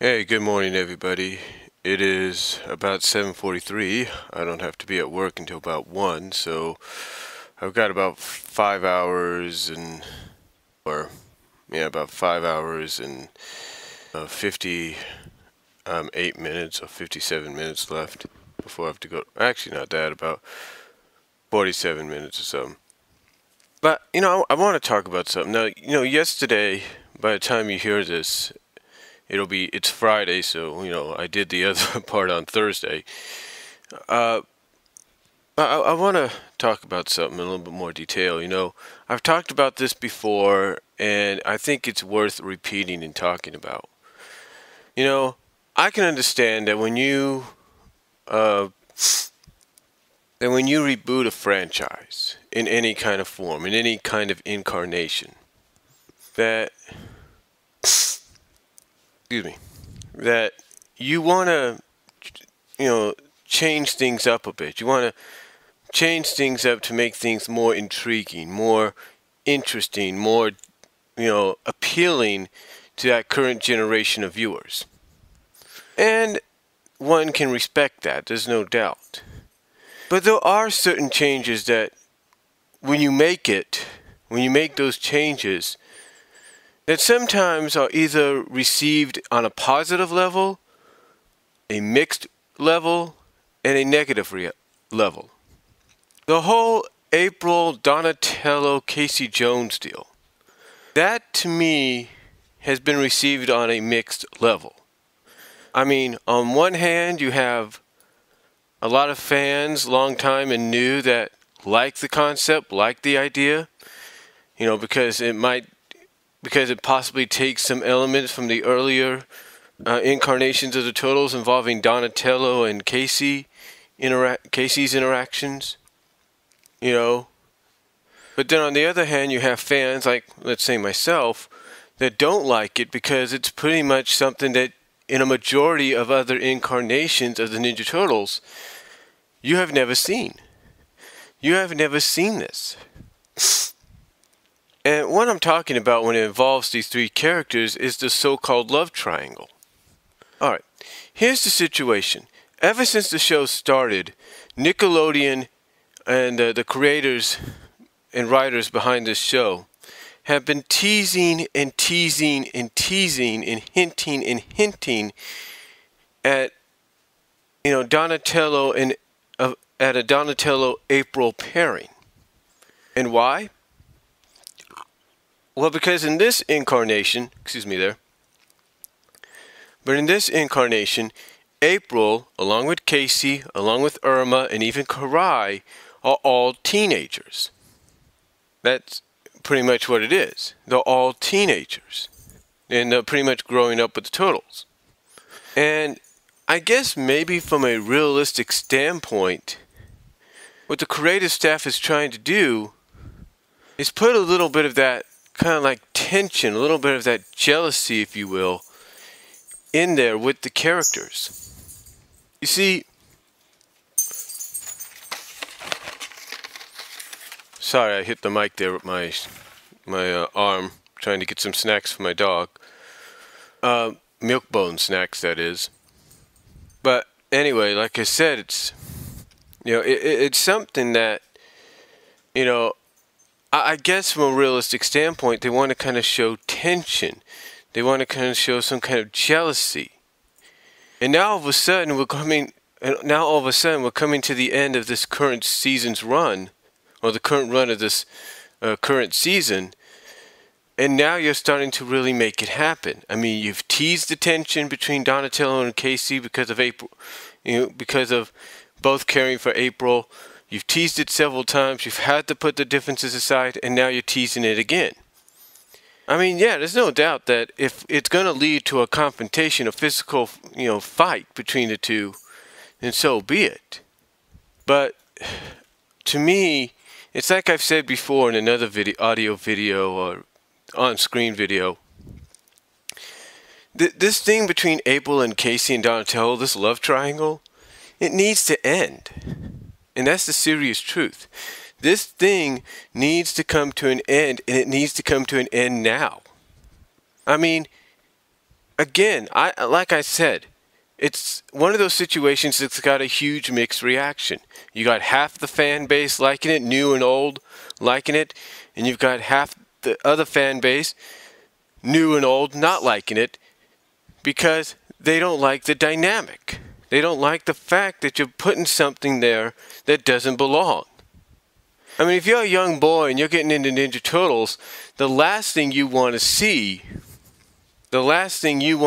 Hey, good morning, everybody. It is about 7:43. I don't have to be at work until about 1, so I've got about 5 hours and or yeah, about 5 hours and 58 minutes or 57 minutes left before I have to go. Actually, not that, about 47 minutes or something. But, I want to talk about something. Now, yesterday, by the time you hear this, it's Friday, so I did the other part on Thursday. Uh, I want to talk about something in a little bit more detail. I've talked about this before, and I think it's worth repeating and talking about. You know, I can understand that uh, when you reboot a franchise in any kind of form, in any kind of incarnation, that excuse me, that you want to, change things up a bit. You want to change things up to make things more intriguing, more interesting, more, appealing to that current generation of viewers. And one can respect that, there's no doubt. But there are certain changes that when you make those changes, that sometimes are either received on a positive level, a mixed level, and a negative level. The whole April Donatello Casey Jones deal, that to me has been received on a mixed level. I mean, on one hand, you have a lot of fans, long time and new, that like the concept, like the idea, because it possibly takes some elements from the earlier incarnations of the Turtles involving Donatello and Casey's interactions, But then on the other hand, you have fans like, let's say myself, that don't like it because it's pretty much something that in a majority of other incarnations of the Ninja Turtles, you have never seen. You have never seen this. And what I'm talking about when it involves these three characters is the so-called love triangle. Alright, here's the situation. Ever since the show started, Nickelodeon and the creators and writers behind this show have been teasing and teasing and teasing and hinting at Donatello and at a Donatello April pairing. And why? Well, because in this incarnation, but in this incarnation, April, along with Casey, along with Irma, and even Karai, are all teenagers. That's pretty much what it is. They're all teenagers. And they're pretty much growing up with the Turtles. And I guess maybe from a realistic standpoint, what the creative staff is trying to do is put a little bit of that kind of like tension, a little bit of that jealousy, if you will, in there with the characters. You see, sorry, I hit the mic there with my arm, trying to get some snacks for my dog. Milk bone snacks, that is. But anyway, like I said, it's it's something that I guess from a realistic standpoint, they want to kind of show tension. They want to kind of show some kind of jealousy. And now all of a sudden we're coming to the end of this current season's run, or the current run of this current season. And now you're starting to really make it happen. I mean, you've teased the tension between Donatello and Casey because of April, because of both caring for April. You've teased it several times. You've had to put the differences aside, and now you're teasing it again. I mean, yeah, there's no doubt that if it's going to lead to a confrontation, a physical, fight between the two, then so be it. But to me, it's like I've said before in another audio video or on-screen video. This thing between April and Casey and Donatello, this love triangle, it needs to end. And that's the serious truth. This thing needs to come to an end, and it needs to come to an end now. I mean, again, like I said, it's one of those situations that's got a huge mixed reaction. You got half the fan base liking it, new and old liking it, and you've got half the other fan base, new and old, not liking it because they don't like the dynamic. They don't like the fact that you're putting something there that doesn't belong. I mean, if you're a young boy and you're getting into Ninja Turtles, the last thing you want to see, if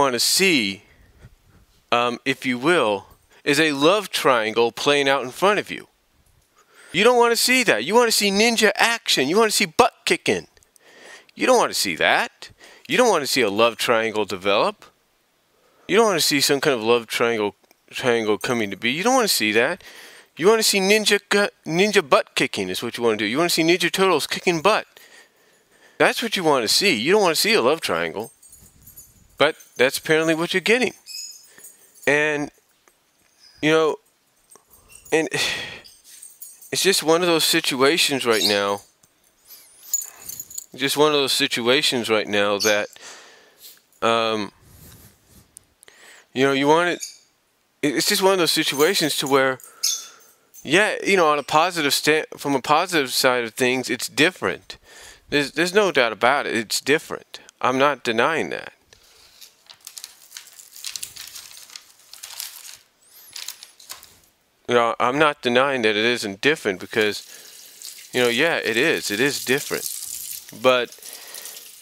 you will, is a love triangle playing out in front of you. You don't want to see that. You want to see ninja action. You want to see butt kicking. You don't want to see that. You don't want to see a love triangle develop. You don't want to see some kind of love triangle coming to be. You don't want to see that. You want to see ninja butt kicking is what you want to do. You want to see Ninja Turtles kicking butt. That's what you want to see. You don't want to see a love triangle. But that's apparently what you're getting. And, and it's just one of those situations right now. Just one of those situations right now that, you want it. It's just one of those situations to where, yeah, on a positive from a positive side of things, it's different. There's no doubt about it. It's different. I'm not denying that. I'm not denying that it isn't different because, yeah, it is. It is different. But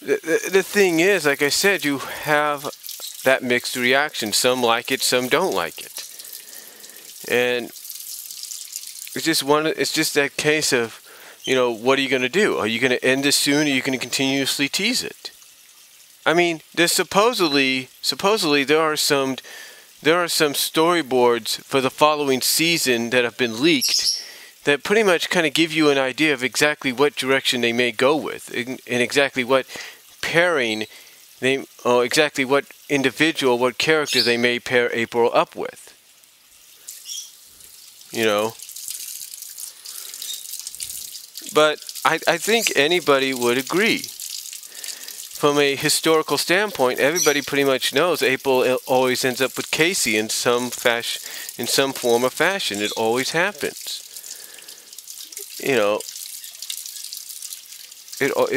the thing is, like I said, you have that mixed reaction. Some like it, some don't like it. And it's just that case of, what are you going to do? Are you going to end this soon, or are you going to continuously tease it? I mean, there's supposedly there are some storyboards for the following season that have been leaked that pretty much kind of give you an idea of exactly what direction they may go with, and exactly what pairing or exactly what individual, what character they may pair April up with. But I think anybody would agree. From a historical standpoint, everybody pretty much knows April always ends up with Casey in some form or fashion. It always happens. It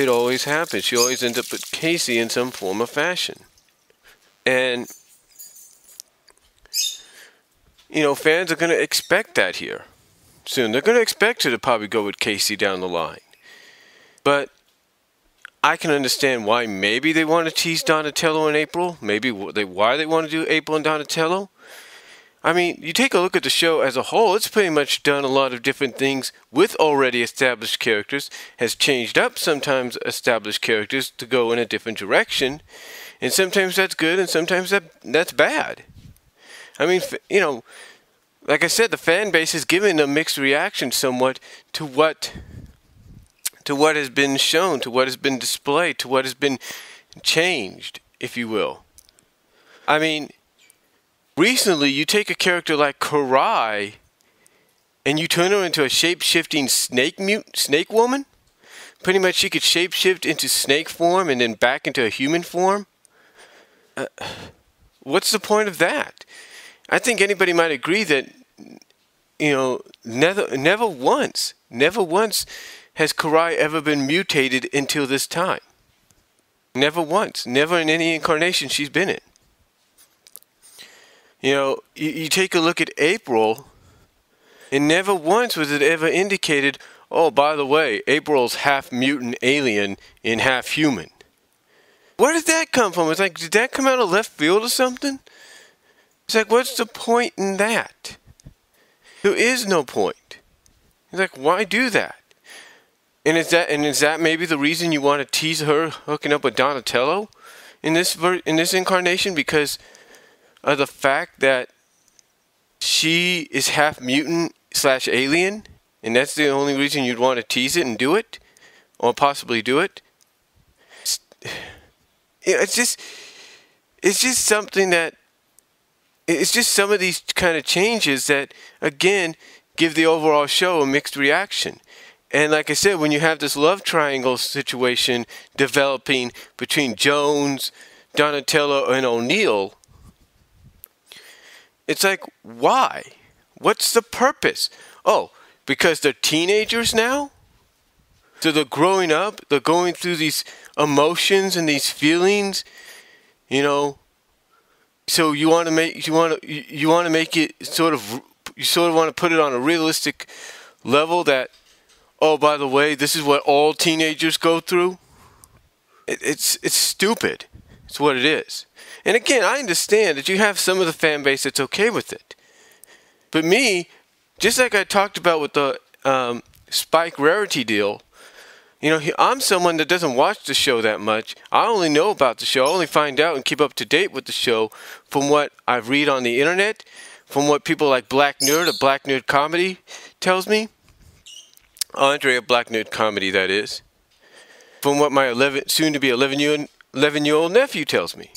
always happens. She always ends up with Casey in some form or fashion. And, fans are going to expect that here soon. They're going to expect her to probably go with Casey down the line. But I can understand why maybe they want to tease Donatello and April. Maybe why they want to do April and Donatello. I mean, you take a look at the show as a whole, it's pretty much done a lot of different things with already established characters, has changed up sometimes established characters to go in a different direction, and sometimes that's good and sometimes that's bad. I mean, like I said, the fan base is giving a mixed reaction somewhat to what has been shown, to what has been displayed, to what has been changed, if you will. I mean, recently you take a character like Karai and you turn her into a shape-shifting snake woman. Pretty much she could shape-shift into snake form and then back into a human form. What's the point of that? I think anybody might agree that, never once has Karai ever been mutated until this time. Never once. Never in any incarnation she's been in. You take a look at April, and never once was it ever indicated, oh, by the way, April's half mutant alien and half human. Where did that come from? It's like, did that come out of left field or something? It's like, what's the point in that? There is no point. It's like, why do that? And is that maybe the reason you want to tease her hooking up with Donatello in this incarnation, because of the fact that she is half mutant / alien, and that's the only reason you'd want to tease it and do it, or possibly do it? It's just something that, it's just some of these kind of changes that, again, give the overall show a mixed reaction. And like I said, when you have this love triangle situation developing between Jones, Donatello and O'Neill, it's like, why? What's the purpose? Oh, because they're teenagers now? So they're growing up, they're going through these emotions and these feelings, you know. So you want to make it sort of want to put it on a realistic level that, oh, by the way, this is what all teenagers go through. It's stupid. It's what it is. And again, I understand that you have some of the fan base that's okay with it. But me, just like I talked about with the Spike Rarity deal, you know, I'm someone that doesn't watch the show that much. I only know about the show. I only find out and keep up to date with the show from what I read on the internet, from what people like Black Nerd, a Black Nerd Comedy, tells me. Andre, a Black Nerd Comedy, that is. From what my soon-to-be 11-year-old nephew tells me.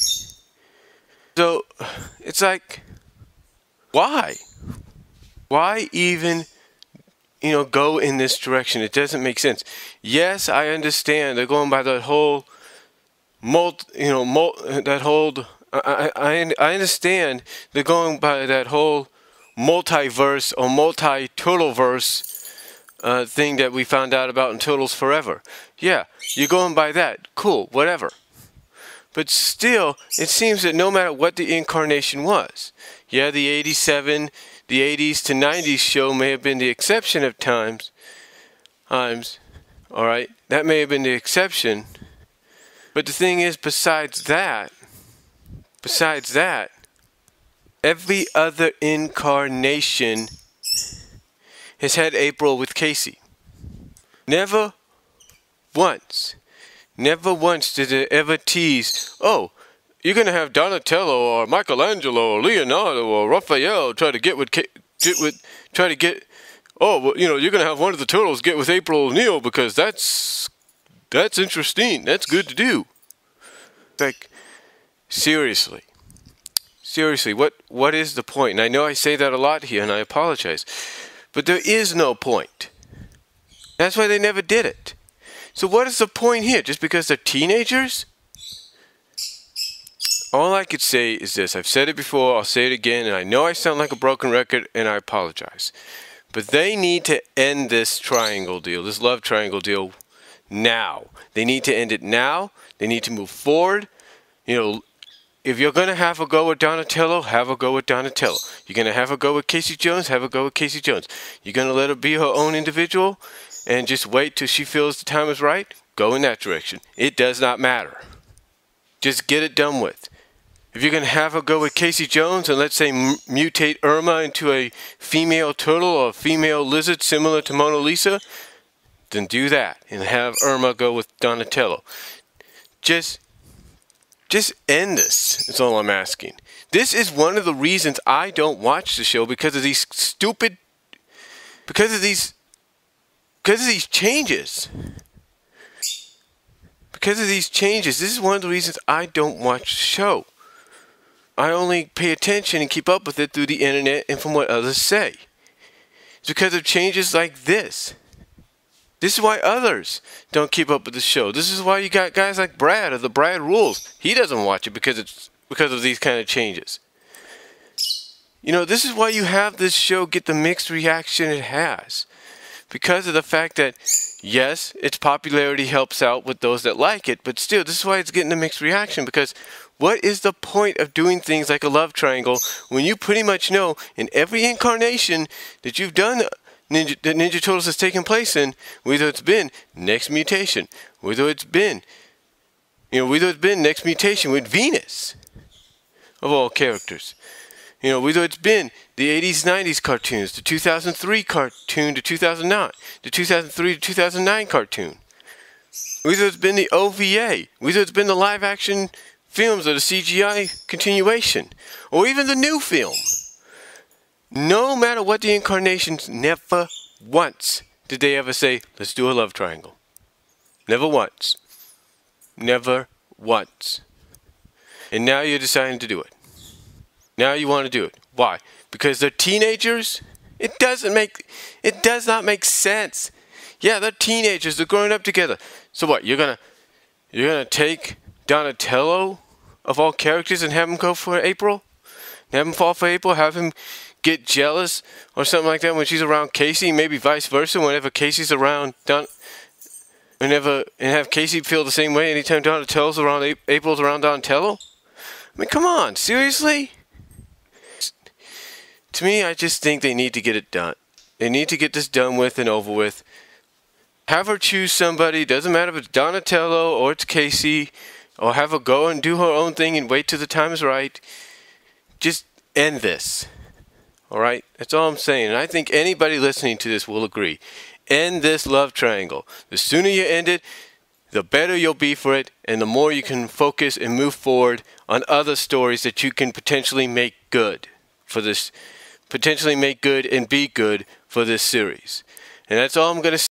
So, it's like, why? Why even, you know, go in this direction? It doesn't make sense. Yes, I understand they're going by that whole I understand they're going by that whole multiverse or multi-turtleverse thing that we found out about in Turtles Forever. Yeah, you're going by that. Cool, whatever. But still, it seems that no matter what the incarnation was, yeah, the 80s to 90s show may have been the exception at times, alright, that may have been the exception, but the thing is, besides that, every other incarnation has had April with Casey. Never once did it ever tease, oh, you're going to have Donatello or Michelangelo or Leonardo or Raphael try to oh, well, you know, you're going to have one of the turtles get with April O'Neil because that's interesting. That's good to do. Like, seriously, what is the point? And I know I say that a lot here, and I apologize. But there is no point. That's why they never did it. So what is the point here? Just because they're teenagers? All I could say is this. I've said it before, I'll say it again, and I know I sound like a broken record, and I apologize. But they need to end this triangle deal, this love triangle deal, now. They need to end it now. They need to move forward. You know, if you're going to have a go with Donatello, have a go with Donatello. You're going to have a go with Casey Jones, have a go with Casey Jones. You're going to let her be her own individual and just wait till she feels the time is right? Go in that direction. It does not matter. Just get it done with. If you're going to have her go with Casey Jones and let's say mutate Irma into a female turtle or a female lizard similar to Mona Lisa, then do that and have Irma go with Donatello. Just end this, is all I'm asking. This is one of the reasons I don't watch the show, because of these changes. Because of these changes. This is one of the reasons I don't watch the show. I only pay attention and keep up with it through the internet and from what others say. It's because of changes like this. This is why others don't keep up with the show. This is why you got guys like Brad of the Brad Rules. He doesn't watch it because of these kind of changes. You know, this is why you have this show get the mixed reaction it has. Because of the fact that, yes, its popularity helps out with those that like it, but still, this is why it's getting a mixed reaction, because what is the point of doing things like a love triangle when you pretty much know in every incarnation that you've done that Ninja Turtles has taken place in, whether it's been Next Mutation, whether it's been Next Mutation with Venus, of all characters. You know, whether it's been the 80s, 90s cartoons, the 2003 cartoon to 2009, the 2003 to 2009 cartoon. Whether it's been the OVA, whether it's been the live-action films or the CGI continuation, or even the new film. No matter what the incarnations, never once did they ever say, let's do a love triangle. Never once. Never once. And now you're deciding to do it. Now you want to do it. Why? Because they're teenagers? It does not make sense. Yeah, they're teenagers. They're growing up together. So what? You're gonna take Donatello of all characters and have him go for April? Have him fall for April? Have him get jealous or something like that when she's around Casey? Maybe vice versa. Whenever Casey's around and have Casey feel the same way anytime Donatello's around April's around Donatello? I mean, come on, seriously? To me, I just think they need to get it done. They need to get this done with and over with. Have her choose somebody, doesn't matter if it's Donatello or it's Casey, or have her go and do her own thing and wait till the time is right. Just end this. Alright? That's all I'm saying. And I think anybody listening to this will agree. End this love triangle. The sooner you end it, the better you'll be for it, and the more you can focus and move forward on other stories that you can potentially make good for this, potentially make good and be good for this series. And that's all I'm going to say.